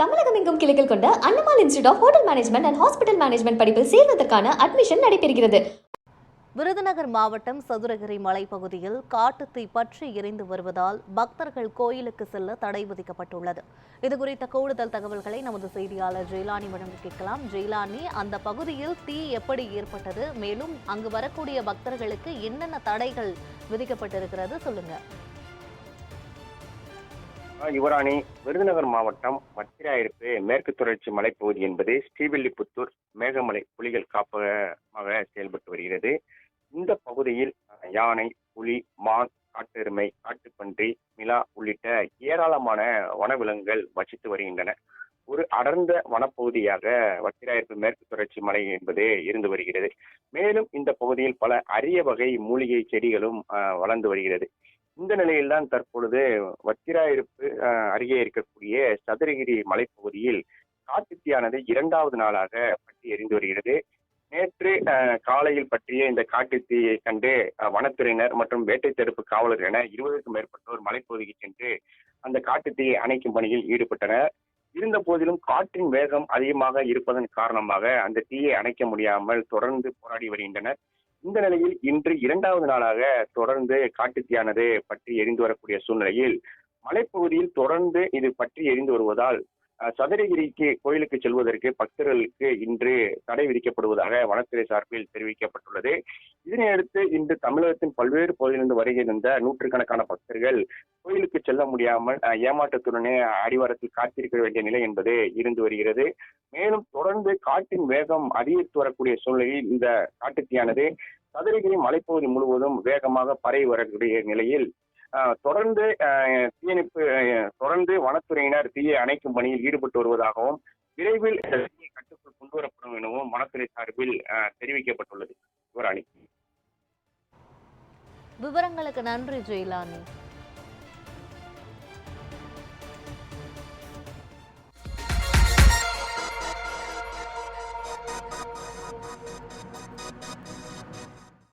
தமிழகம் எங்கும் கிளைகள் கொண்ட அண்ணமால் institute of hotel management and hospital management படிப்பில் சேர்வதற்கான அட்மிஷன் நடைபெறுகிறது. விருதுநகர் மாவட்டம் சதுரகிரி மலைப்பகுதியில் காட்டுத்தீ பற்றி எரிந்து வருவதால் பக்தர்கள் கோயிலுக்கு செல்ல தடை விதிக்கப்பட்டுள்ளது. இதுகுறித்த கூடுதல் தகவல்களை நமது செய்தியாளர் ஜெயலானி வழங்க கேட்கலாம். ஜெயலானி, அந்த பகுதியில் தீ எப்படி ஏற்பட்டது, மேலும் அங்கு வரக்கூடிய பக்தர்களுக்கு என்னென்ன தடைகள் விதிக்கப்பட்டிருக்கிறது, சொல்லுங்க. யுவராணி, விருதுநகர் மாவட்டம் வத்திராயிருப்பு மேற்கு தொடர்ச்சி மலைப்பகுதி என்பது ஸ்ரீவில்லிபுத்தூர் மேகமலை புலிகள் காப்பகமாக செயல்பட்டு வருகிறது. இந்த பகுதியில் யானை, புலி, மான், காட்டெருமை, காட்டுப்பன்றி, மிலா உள்ளிட்ட ஏராளமான வனவிலங்குகள் வசித்து வருகின்றன. ஒரு அடர்ந்த வனப்பகுதியாக வத்திராயிருப்பு மேற்கு தொடர்ச்சி மலை என்பது இருந்து வருகிறது. மேலும் இந்த பகுதியில் பல அரிய வகை மூலிகை செடிகளும் வளர்ந்து வருகிறது. இந்த நிலையில்தான் தற்பொழுது வத்திராயிருப்பு அருகே இருக்கக்கூடிய சதுரகிரி மலைப்பகுதியில் காட்டுத்தீயானது 2வது நாளாக பற்றி எரிந்து வருகிறது. நேற்று காலையில் பற்றிய இந்த காட்டுத்தீயை கண்டு வனத்துறையினர் மற்றும் வேட்டை தடுப்பு காவலர் என 20க்கும் மேற்பட்டோர் மலைப்பகுதிக்கு சென்று அந்த காட்டுத்தீயை அணைக்கும் பணியில் ஈடுபட்டனர். இருந்த போதிலும் காற்றின் வேகம் அதிகமாக இருப்பதன் காரணமாக அந்த தீயை அணைக்க முடியாமல் தொடர்ந்து போராடி வருகின்றனர். இந்த நிலையில் இன்று 2வது நாளாக தொடர்ந்து காட்டுத்தீயானது பற்றி எரிந்து வரக்கூடிய சூழ்நிலையில் மலைப்பகுதியில் தொடர்ந்து இது பற்றி எரிந்து வருவதால் சதுரகிரிக்கு கோயிலுக்கு செல்வதற்கு பக்தர்களுக்கு இன்று தடை விதிக்கப்படுவதாக வனத்துறை சார்பில் தெரிவிக்கப்பட்டுள்ளது. இதனையடுத்து இன்று தமிழகத்தின் பல்வேறு பகுதியிலிருந்து வருகின்ற நூற்றுக்கணக்கான பக்தர்கள் கோயிலுக்கு செல்ல முடியாமல் ஏமாற்றத்துடனே அடிவாரத்தில் காத்திருக்க வேண்டிய நிலை என்பது இருந்து வருகிறது. மேலும் தொடர்ந்து காற்றின் வேகம் அதிகரித்து வரக்கூடிய சூழ்நிலையில் இந்த காட்டுத்தீயானது சதுரகிரி மலைப்பகுதி முழுவதும் வேகமாக பரவி வரக்கூடிய நிலையில் தொடர்ந்து வனத்துறையினர் தீயை அணைக்கும் பணியில் ஈடுபட்டு வருவதாகவும் விரைவில் தீயை கட்டுக்குள் கொண்டு வரப்படும் எனவும் வனத்துறை சார்பில் தெரிவிக்கப்பட்டுள்ளது. விவரங்களுக்கு நன்றி ஜெயலானி.